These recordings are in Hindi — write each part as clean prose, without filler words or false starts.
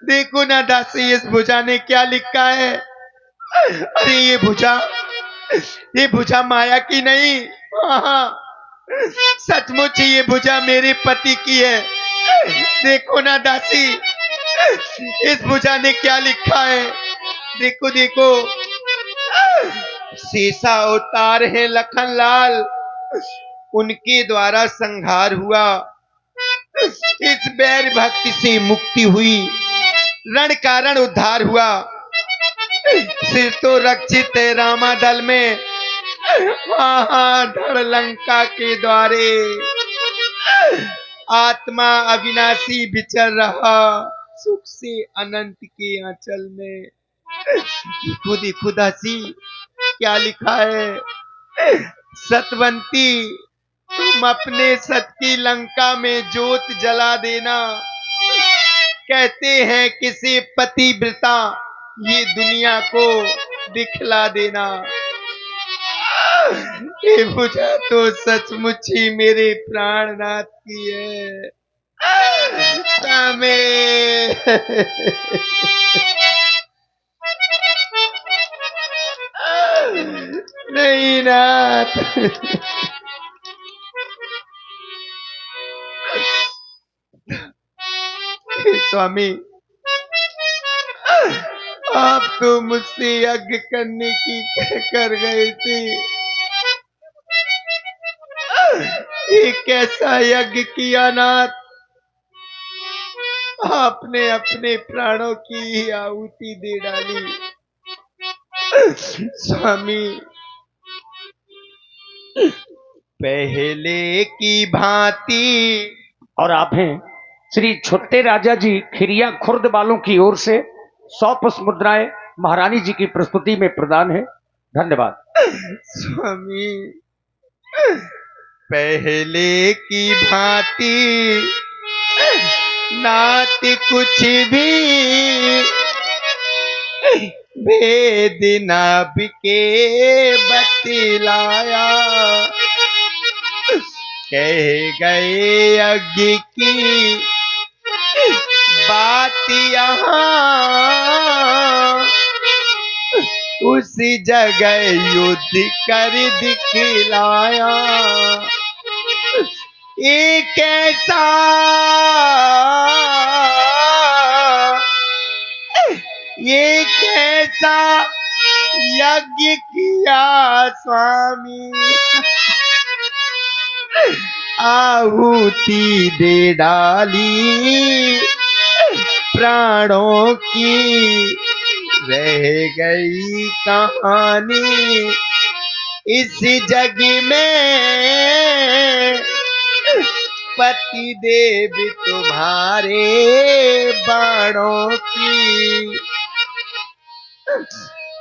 देखो ना दासी, इस भुजा ने क्या लिखा है। अरे ये भुजा माया की नहीं। हाँ, सचमुच ही ये भुजा मेरे पति की है। देखो ना दासी, इस भुजा ने क्या लिखा है। देखो देखो, शेषा अवतार है लखन लाल, उनके द्वारा संहार हुआ। इस बैर भक्ति से मुक्ति हुई, रण कारण उद्धार हुआ। सिर तो रक्षित है रामादल में, वहां धड़ लंका के द्वारे। आत्मा अविनाशी विचर रहा, सुख से अनंत के आंचल में। खुद ही खुदासी क्या लिखा है। सतवंती, तुम अपने सत की लंका में जोत जला देना। कहते हैं किसी पतिव्रता ये दुनिया को दिखला देना। ये भुजा तो सचमुच ही मेरे प्राणनाथ की है। हमें नहीं नाथ। स्वामी, आप तो मुझसे यज्ञ करने की कर गए थे। ये कैसा यज्ञ किया नाथ। आपने अपने प्राणों की आहुति दे डाली। स्वामी, पहले की भांति। और आप हैं श्री छोटे राजा जी खिरिया खुर्द वालों की ओर से 100 पुष्प मुद्राएं महारानी जी की प्रस्तुति में प्रदान है। धन्यवाद। स्वामी, पहले की भांति नात कुछ भी भेद ना बिके बतलाया। कह गए यज्ञ की बात यहाँ, उस जगह युद्ध कर दिखलाया। एक ऐसा ये कैसा यज्ञ किया स्वामी। आहुति दे डाली प्राणों की, रह गई कहानी इस जग में। पति देव तुम्हारे बाणों की।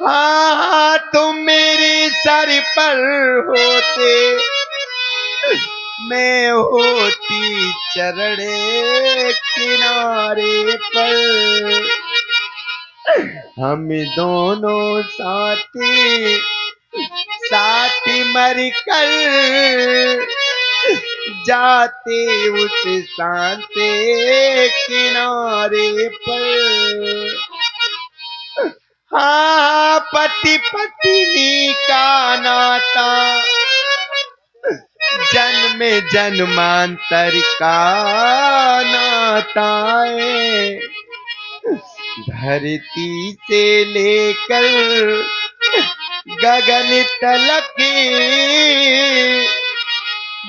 हाँ, तुम मेरे सर पर होते, मैं होती चरण किनारे पर। हम दोनों साथी साथ मर कर जाते उस शांत किनारे पर। हाँ, पति पत्नी का नाता जन्म जन्मांतर का नाता है। धरती से लेकर गगन तलक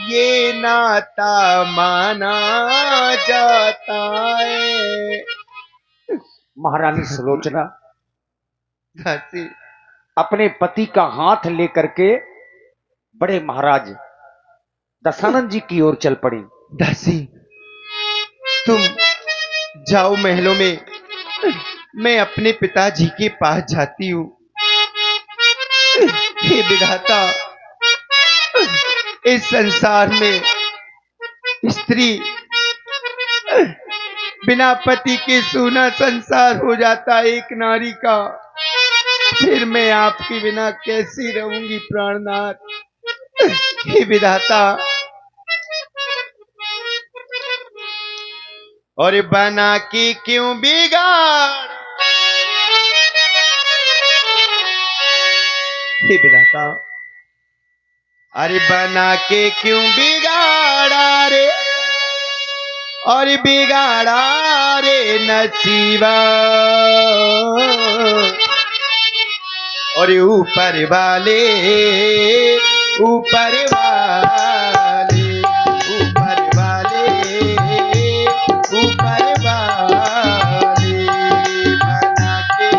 ये नाता माना जाता है। महारानी सुलोचना दासी, अपने पति का हाथ लेकर के बड़े महाराज दशानंद जी की ओर चल पड़ी। दासी, तुम जाओ महलों में, मैं अपने पिताजी के पास जाती हूँ। हे विधाता, इस संसार में स्त्री बिना पति के सूना संसार हो जाता है एक नारी का। फिर मैं आपके बिना कैसी रहूंगी प्राणनाथ। हे विधाता, और बना के क्यों बिगाड़। हे विधाता, अरे बना के क्यों बिगाड़ा रे, और बिगाड़ा रे नसीबा। और ऊपर वाले, ऊपर वाले, ऊपर वाले, ऊपर वाले बना के।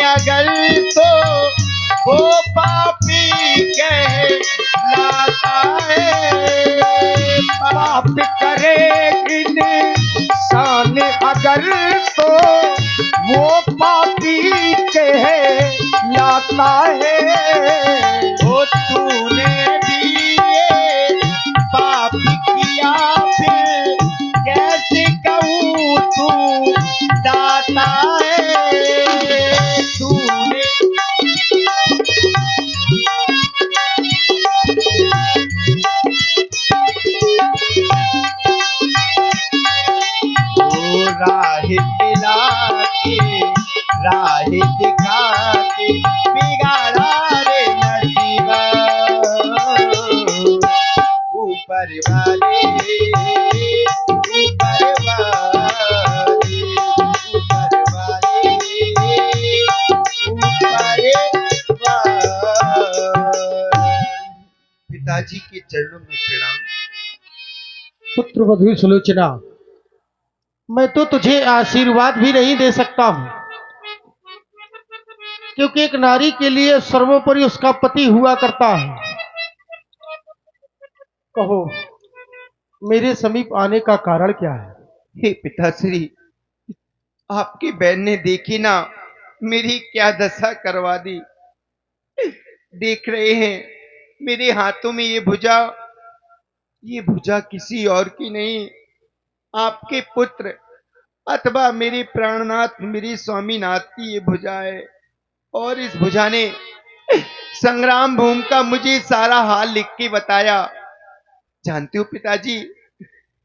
अगर तो वो पापी कहलाता है। पाप करे इंसान अगर तो वो पापी कहलाता है। वो तूने भी ये पाप किया, फिर कैसे कहूँ तू दाता है। तूने वो राह दिला के, राह दिखा के बिगाड़ा रे नसीबा। ऊपर वाले, ऊपर वाले, ऊपर वाले, ऊपर वाले। पिताजी के चरणों में प्रणाम। पुत्र वधु सुलोचना, मैं तो तुझे आशीर्वाद भी नहीं दे सकता हूं, क्योंकि एक नारी के लिए सर्वोपरि उसका पति हुआ करता है। कहो, मेरे समीप आने का कारण क्या है? हे पिताश्री, आपकी बहन ने देखी ना मेरी क्या दशा करवा दी। देख रहे हैं मेरे हाथों में ये भुजा किसी और की नहीं, आपके पुत्र अथवा मेरे प्राणनाथ, मेरे स्वामीनाथ की ये भुजा है। और इस भुजा ने संग्राम भूमि का मुझे सारा हाल लिख के बताया। जानते हो पिताजी,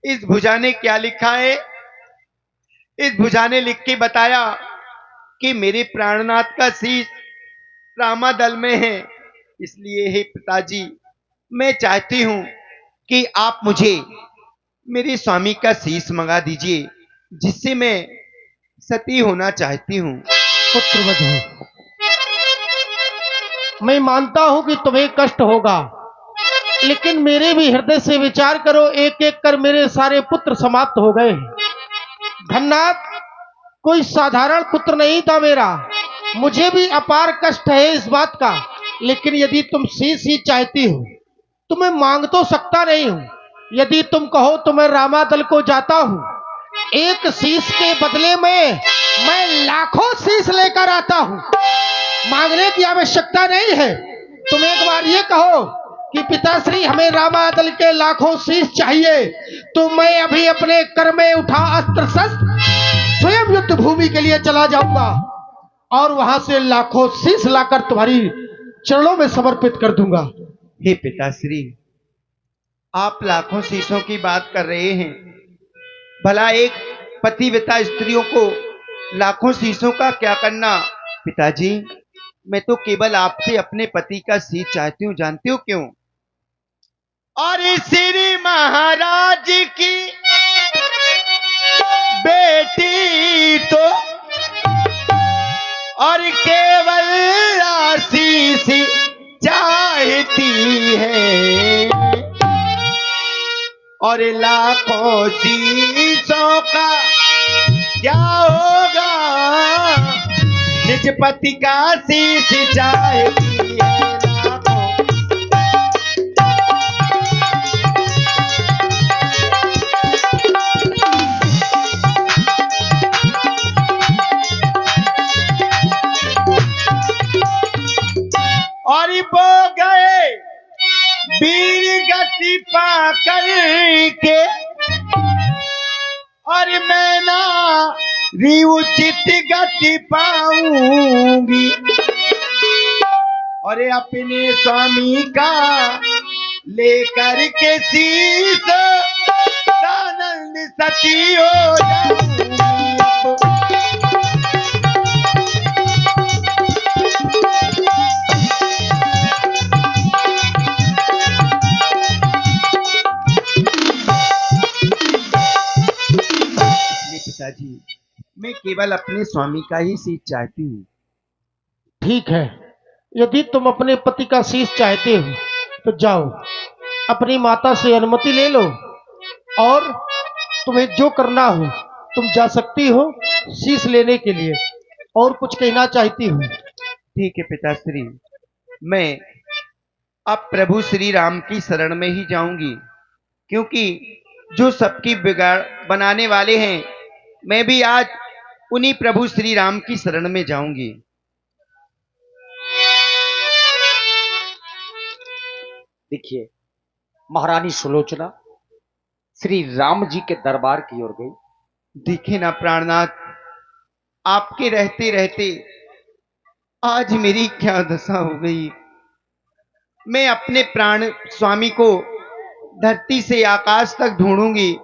इस भुजा ने क्या लिखा है? इस भुजा ने लिख के बताया कि मेरे प्राणनाथ का शीश रामादल में है। इसलिए हे पिताजी, मैं चाहती हूं कि आप मुझे मेरे स्वामी का शीश मंगा दीजिए, जिससे मैं सती होना चाहती हूं। पुत्र वधु, मैं मानता हूं कि तुम्हें कष्ट होगा, लेकिन मेरे भी हृदय से विचार करो। एक एक कर मेरे सारे पुत्र समाप्त हो गए। धन्नाथ कोई साधारण पुत्र नहीं था मेरा। मुझे भी अपार कष्ट है इस बात का, लेकिन यदि तुम शीश ही चाहती हो तो मैं मांग तो सकता नहीं हूं। यदि तुम कहो तो मैं रामादल को जाता हूं, एक शीश के बदले में मैं लाखों शीश लेकर आता हूं। मांगने की आवश्यकता नहीं है। तुम एक बार ये कहो कि पिताश्री हमें रामादल के लाखों शीश चाहिए, तो मैं अभी अपने कर में उठा अस्त्र शस्त्र स्वयं युद्ध भूमि के लिए चला जाऊंगा और वहां से लाखों शीश लाकर तुम्हारी चरणों में समर्पित कर दूंगा। हे पिताश्री, आप लाखों शीशों की बात कर रहे हैं। भला एक पतिव्रता स्त्रियों को लाखों शीशों का क्या करना? पिताजी, मैं तो केवल आपसे अपने पति का शीश चाहती हूँ। जानते हो क्यों? और श्री महाराज की बेटी तो और केवल आशीष चाहती है, और लाखों शीशों का क्या होगा? निज पति का शीश चाहती है लाखों। करके और मैं ना री उचित गति पाऊंगी और अपने स्वामी का लेकर के शीश आनंद सती हो जाऊंगी। पिताजी, मैं केवल अपने स्वामी का ही शीश चाहती हूँ। ठीक है, यदि तुम अपने पति का शीश चाहते हो तो जाओ, अपनी माता से अनुमति ले लो और तुम्हें जो करना हो तुम जा सकती हो शीश लेने के लिए। और कुछ कहना चाहती हूँ? ठीक है पिताश्री, मैं अब प्रभु श्री राम की शरण में ही जाऊंगी, क्योंकि जो सबकी बिगाड़ बनाने वाले हैं, मैं भी आज उन्हीं प्रभु श्री राम की शरण में जाऊंगी। देखिए, महारानी सुलोचना श्री राम जी के दरबार की ओर गई। देखे ना प्राणनाथ, आपके रहते रहते आज मेरी क्या दशा हो गई। मैं अपने प्राण स्वामी को धरती से आकाश तक ढूंढूंगी,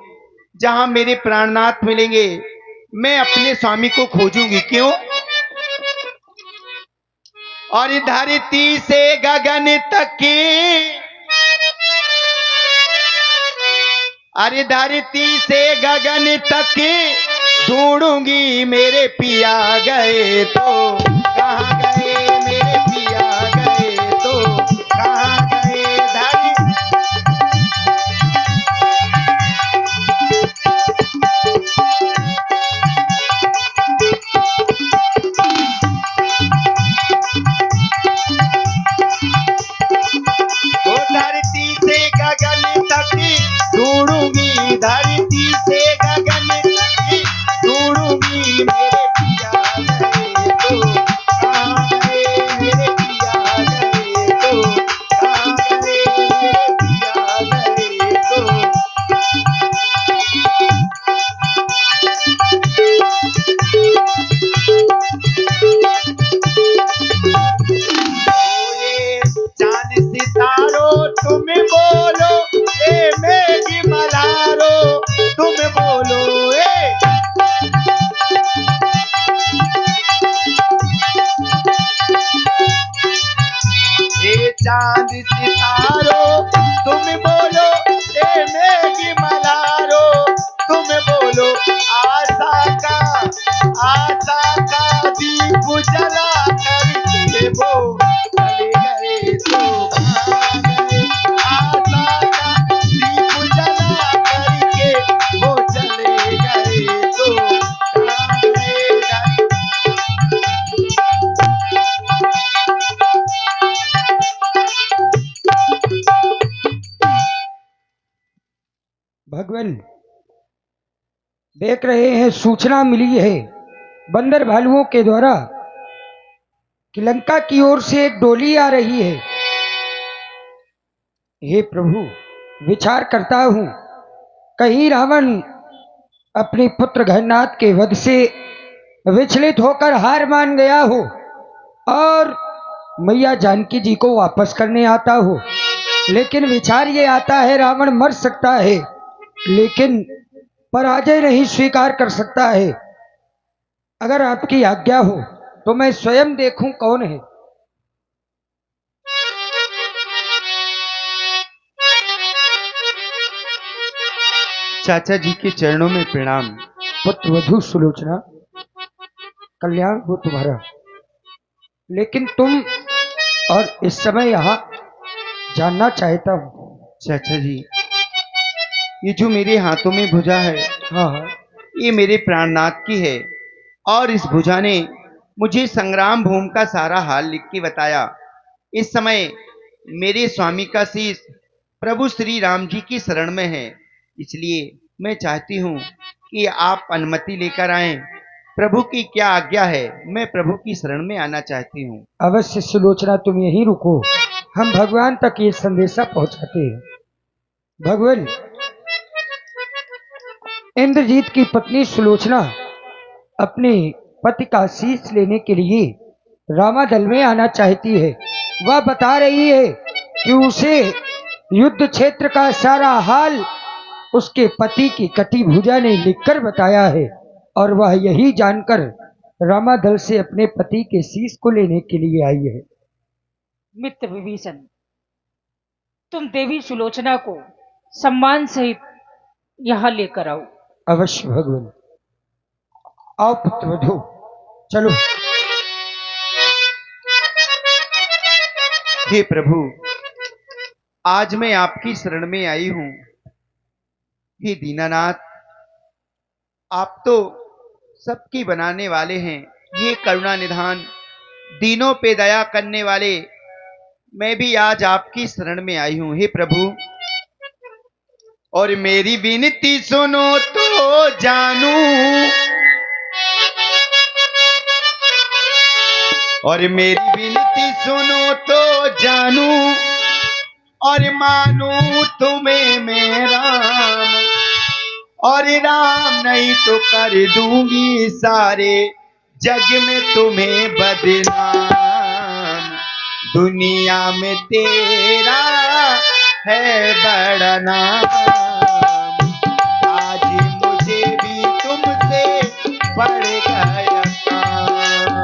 जहां मेरे प्राणनाथ मिलेंगे मैं अपने स्वामी को खोजूंगी। क्यों? और धरती से गगन तक की, अरे धरती से गगन तक ढूंढूंगी, मेरे पिया गए तो कहाँ गए, मेरे पिया गए तो कहाँ गए। धरती से गगन तक ढूंढूंगी, धरती से गगन तक ढूंढूंगी, मेरे पिया गए तो कहाँ गए, मेरे पिया गए तो कहाँ गए, मेरे पिया गए तो। ओए चांद सितारों तुम बोलो, ए मेघ मल्हारो तुम बोलो, ए चांद सितारों तुम बोलो, ए मेघ मल्हारो तुम बोलो। आशा का दीप जला करके वो चले गए तो कहाँ गए। आशा का दीप जला करके वो चले गए तो कहाँ गए। भगवान देख रहे हैं, सूचना मिली है बंदर भालुओं के द्वारा कि लंका की ओर से एक डोली आ रही है। हे प्रभु, विचार करता हूं कहीं रावण अपने पुत्र घननाथ के वध से विचलित होकर हार मान गया हो और मैया जानकी जी को वापस करने आता हो। लेकिन विचार ये आता है रावण मर सकता है लेकिन पराजय नहीं स्वीकार कर सकता है। अगर आपकी आज्ञा हो तो मैं स्वयं देखूं कौन है। चाचा जी के चरणों में प्रणाम। पुत्र वधु सुलोचना, कल्याण हो तुम्हारा। लेकिन तुम और इस समय यहाँ जानना चाहता हूं। चाचा जी, ये जो मेरे हाथों में भुजा है, हाँ हाँ, ये मेरे प्राणनाथ की है और इस भुजा ने मुझे संग्राम भूमि का सारा हाल लिख के बताया। इस समय मेरे स्वामी का शीश प्रभु श्री राम जी की शरण में है, इसलिए मैं चाहती हूँ कि आप अनुमति लेकर आएं। प्रभु की क्या आज्ञा है, मैं प्रभु की शरण में आना चाहती हूँ। अवश्य सुलोचना, तुम यहीं रुको, हम भगवान तक ये संदेशा पहुंचाते हैं। भगवान, इंद्रजीत की पत्नी सुलोचना अपने पति का शीश लेने के लिए रामादल में आना चाहती है। वह बता रही है कि उसे युद्ध क्षेत्र का सारा हाल उसके पति की कटी भुजा ने लिखकर बताया है और वह यही जानकर रामादल से अपने पति के शीश को लेने के लिए आई है। मित्र विभीषण, तुम देवी सुलोचना को सम्मान सहित यहाँ लेकर आओ। अवश्य भगवान। आओ पुत्रवधू, चलो। हे प्रभु, आज मैं आपकी शरण में आई हूं। हे दीनानाथ, आप तो सबकी बनाने वाले हैं। ये करुणा निधान, दीनों पे दया करने वाले, मैं भी आज आपकी शरण में आई हूं। हे प्रभु, और मेरी विनती सुनो तो जानू, और मेरी विनती सुनो तो जानू, और मानू तुम्हें मैं राम, और राम नहीं तो कर दूंगी सारे जग में तुम्हें बदनाम। दुनिया में तेरा है बड़ा नाम, आज मुझे भी तुमसे पड़ गया काम।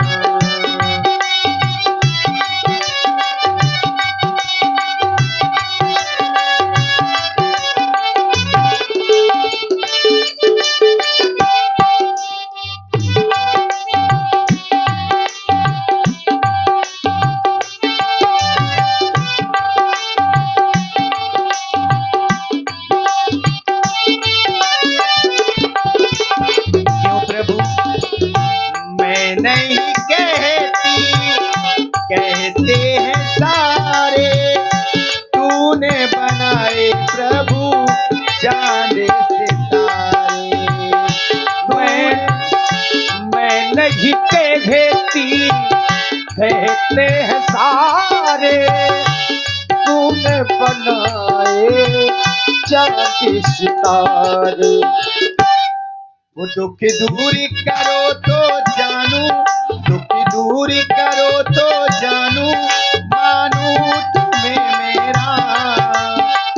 कहते हैं सारे तूने बनाए प्रभु चांद सितारे। मैं नहीं कहती, कहते हैं सारे तूने बनाए चांद सितारे। वो दुख दूरी करो तो जानू, दुख दूरी करो तो जानू, मानू तुम्हें मेरा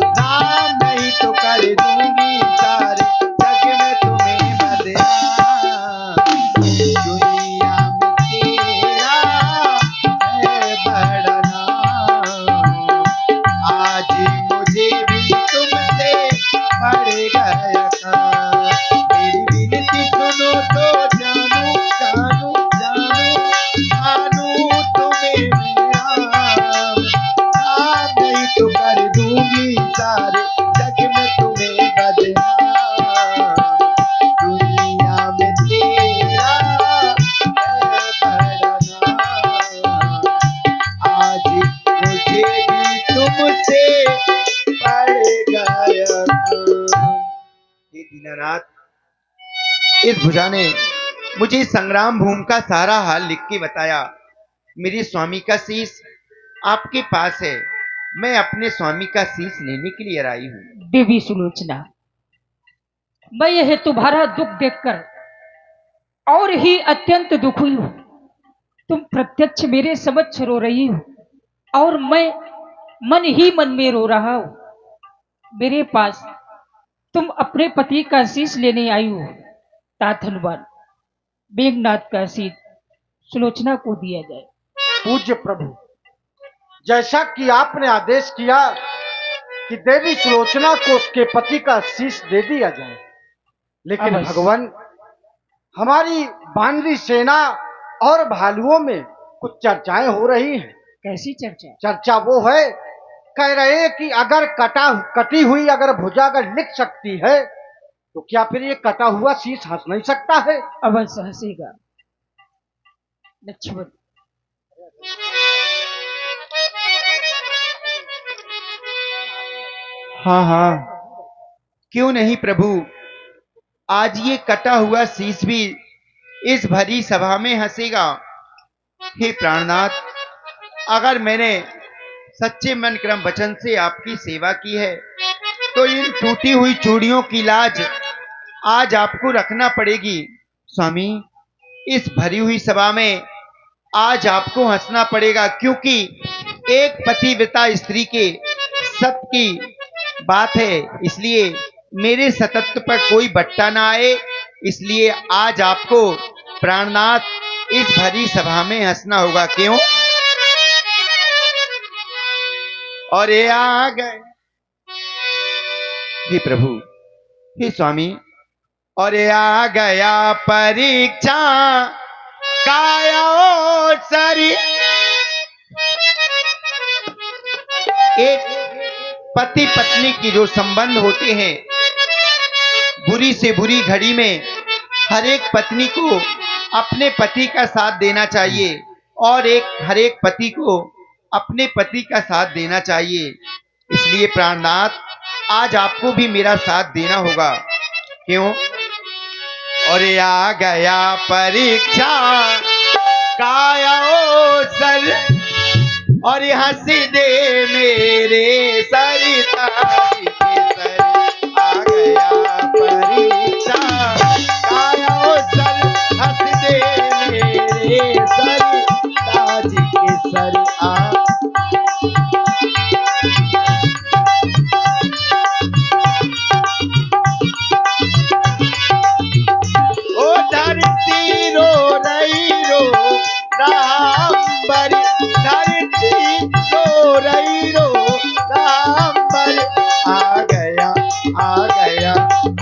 नाम, नहीं तो कर दूंगी सारे जग में तुम्हें बदनाम। दुनिया में तेरा है बड़ा नाम, आज मुझे भी तुमसे पड़ गया काम। मेरी विनती सुनो तो जानू, जानू जानू, मानू तुम्हें मेरा नाम, नहीं तो कर दूंगी सारे जग में तुम्हें बदनाम। दुनिया में तेरा है बड़ा नाम, आज मुझे भी तुमसे पड़ गया काम। हे दीनानाथ, इस भुजा ने मुझे संग्राम भूमि का सारा हाल लिख के बताया। मेरे स्वामी का शीश आपके पास है, मैं अपने स्वामी का शीश लेने के लिए आई हूँ। देवी सुलोचना, मैं यह तुम्हारा दुख देखकर और ही अत्यंत दुखी हूँ। तुम प्रत्यक्ष मेरे समक्ष रो रही हो और मैं मन ही मन में रो रहा हूँ। मेरे पास तुम अपने पति का शीश लेने आई हो। ताथनवान मेघनाथ का शीश सुलोचना को दिया जाए। पूज्य प्रभु, जैसा कि आपने आदेश किया कि देवी सुलोचना को उसके पति का शीश दे दिया जाए, लेकिन अवश्य। भगवान, हमारी बानरी सेना और भालुओं में कुछ चर्चाएं हो रही हैं। कैसी चर्चा? चर्चा वो है, कह रहे हैं कि अगर कटी हुई अगर भुजा अगर लिख सकती है तो क्या फिर ये कटा हुआ शीश हंस नहीं सकता है? अवश्य हंसेगा लक्ष्मण। हाँ हाँ, क्यों नहीं प्रभु, आज ये कटा हुआ शीश भी इस भरी सभा में हंसेगा। हे प्राणनाथ, अगर मैंने सच्चे मन क्रम वचन से आपकी सेवा की है तो इन टूटी हुई चूड़ियों की लाज आज आपको रखना पड़ेगी। स्वामी, इस भरी हुई सभा में आज आपको हंसना पड़ेगा, क्योंकि एक पतिव्रता स्त्री के सत की बात है, इसलिए मेरे सतत्व पर कोई बट्टा ना आए, इसलिए आज आपको प्राणनाथ इस भरी सभा में हंसना होगा। क्यों? और ये आ गए हे प्रभु, हे स्वामी, और ये आ गया परीक्षा काया सरी। एक पति पत्नी की जो संबंध होते हैं, बुरी से बुरी घड़ी में हर एक पत्नी को अपने पति का साथ देना चाहिए और हर एक पति को अपने पति का साथ देना चाहिए। इसलिए प्राणनाथ, आज आपको भी मेरा साथ देना होगा। क्यों? और आ गया परीक्षा काया सर, और हंस दे मेरे सरिता जी के सर। आ गया परीक्षा काया सर, हंस दे मेरे सरिता जी के सर। ओ धरती रो रही रो रामबर, धरती रो रही रो रामबर। आ गया आ गया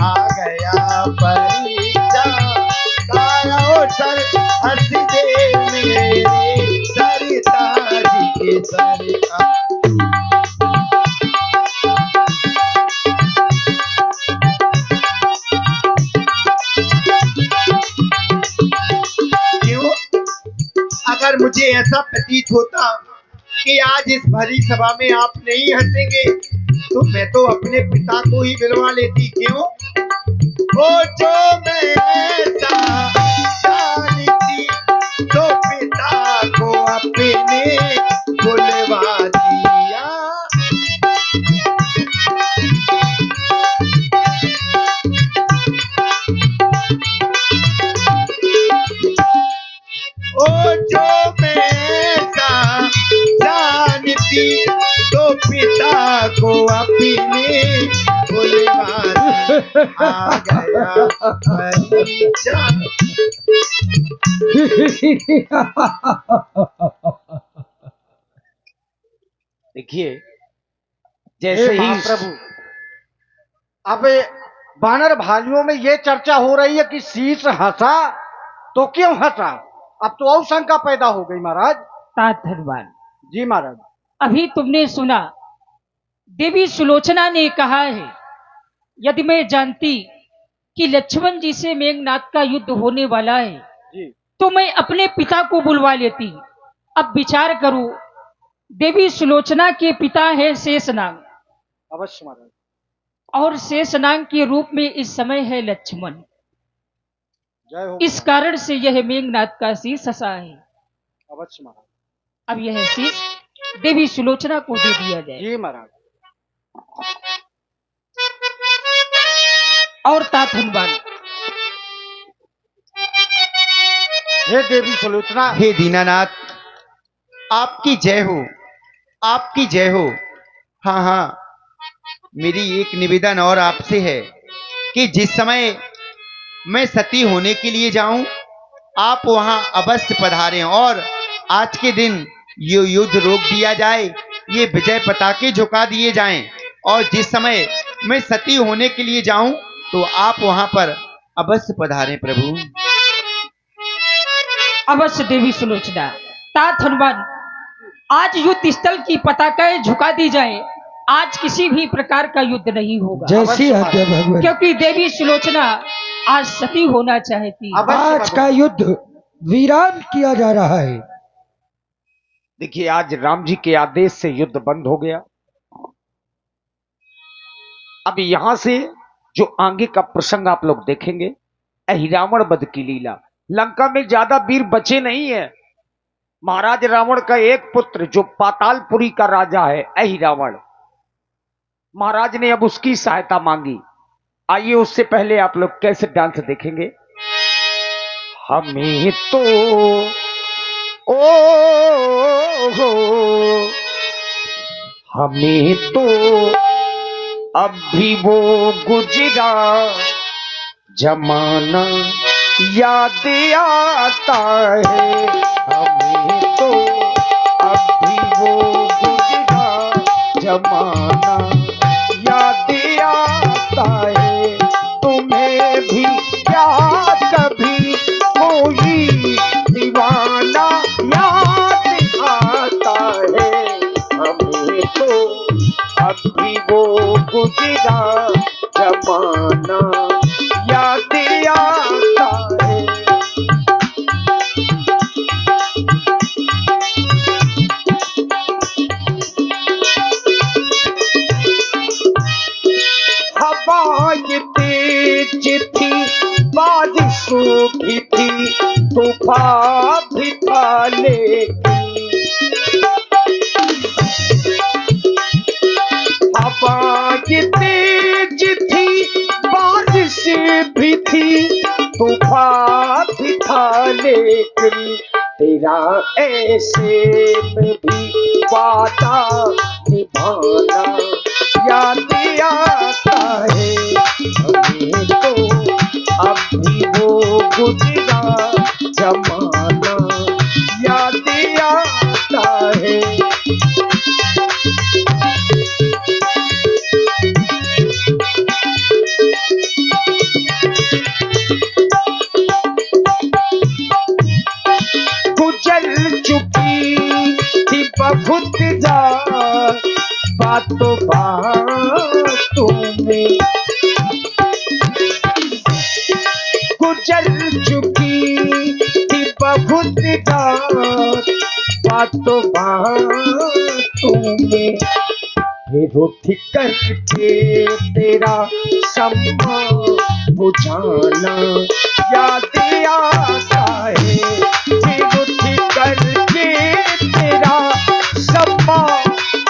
आ गया परीक्षा काया सर, हंस दे मेरे सरिता जी के सर। अगर मुझे ऐसा प्रतीत होता कि आज इस भरी सभा में आप नहीं हंसेंगे, तो मैं तो अपने पिता को ही बुलवा लेती। क्यों? ओ जो मैं ऐसा जानती, तो पिता को अपने बुलवा दिया। ओ जो मैं ऐसा जानती, तो पिता को अपने बुलवा दिया। आ गया परीक्षा। देखिए, जैसे ही प्रभु, अब बानर भाइयों में ये चर्चा हो रही है कि शीश हंसा तो क्यों हंसा। अब तो और शंका पैदा हो गई महाराज। तात धनवान, जी महाराज। अभी तुमने सुना देवी सुलोचना ने कहा है, यदि मैं जानती कि लक्ष्मण जी से मेघनाथ का युद्ध होने वाला है जी। तो मैं अपने पिता को बुलवा लेती। अब विचार करो, देवी सुलोचना के पिता है शेषनाग, अवश्य महाराज। और शेषनाग के रूप में इस समय है लक्ष्मण। जय हो। इस कारण से यह मेघनाथ का शीश हंसा है। अवश्य महाराज। अब यह शीश देवी सुलोचना को दे दिया जाए। जी महाराज। और तात हनुमान, हे देवी सुलोचना। हे दीनानाथ, आपकी जय हो, आपकी जय हो। हाँ हाँ, मेरी एक निवेदन और आपसे है कि जिस समय मैं सती होने के लिए जाऊं, आप वहां अवश्य पधारें और आज के दिन ये युद्ध रोक दिया जाए, ये विजय पताके झुका दिए जाएं, और जिस समय मैं सती होने के लिए जाऊं तो आप वहां पर अवश्य पधारें प्रभु। अवश्य देवी सुलोचना। तात हनुमान, आज युद्ध स्थल की पताकाएं झुका दी जाए। आज किसी भी प्रकार का युद्ध नहीं होगा, जैसी आज्ञा भगवान। क्योंकि देवी सुलोचना आज सती होना चाहती। आज का युद्ध वीरान किया जा रहा है। देखिए, आज राम जी के आदेश से युद्ध बंद हो गया। अब यहां से जो आगे का प्रसंग आप लोग देखेंगे, अहिरावण वध की लीला। लंका में ज्यादा वीर बचे नहीं है। महाराज रावण का एक पुत्र जो पातालपुरी का राजा है, अहिरावण, महाराज ने अब उसकी सहायता मांगी। आइए उससे पहले आप लोग कैसे डांस देखेंगे। हमें तो ओ हो, हमें तो अब भी वो गुजरा जमाना याद आता है। हमें तो अब भी वो गुजरा जमाना याद आता है। तुम्हें भी क्या कभी कोई दीवाना याद आता है। हमें तो अब भी वो गुजरा जमाना याद आता है। हवाएं तेज थी, बारिश भी थी, तूफान भी था, लेकिन हवाएं तेज थी, बारिश भी थी, तूफान भी था, लेकिन तेरा ऐसे में भी वादा निभाना याद आता है। हमें तो अब भी वो गुजरा जमाना याद आता है। गुजर चुकी थी बहुत जा बातों बातों में, गुजर चुकी थी बहुत रात बातों बातों में। फिर उठ करके तेरा सम्मा बुझाना याद आता है। फिर उठ करके तेरा सम्मा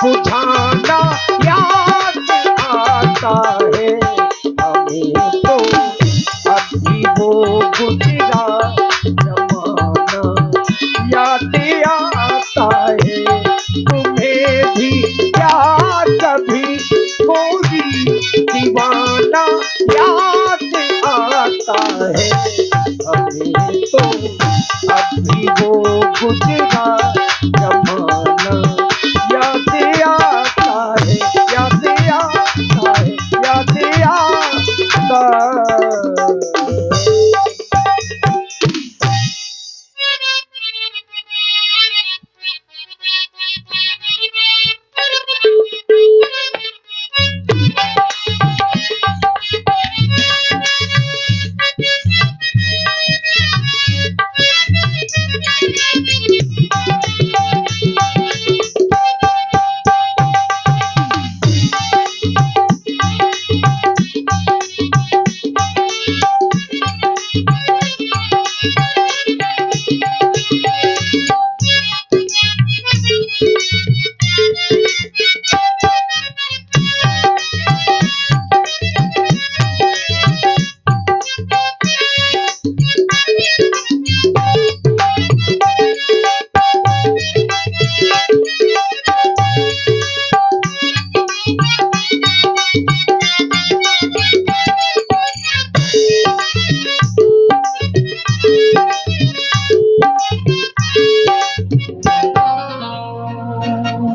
बुझाना याद आता है। हमें तो अब भी वो गुजरा जमाना याद आता है। तुम्हें भी क्या कभी कोई दीवाना याद आता है। हमें तो अब भी वो गुजरा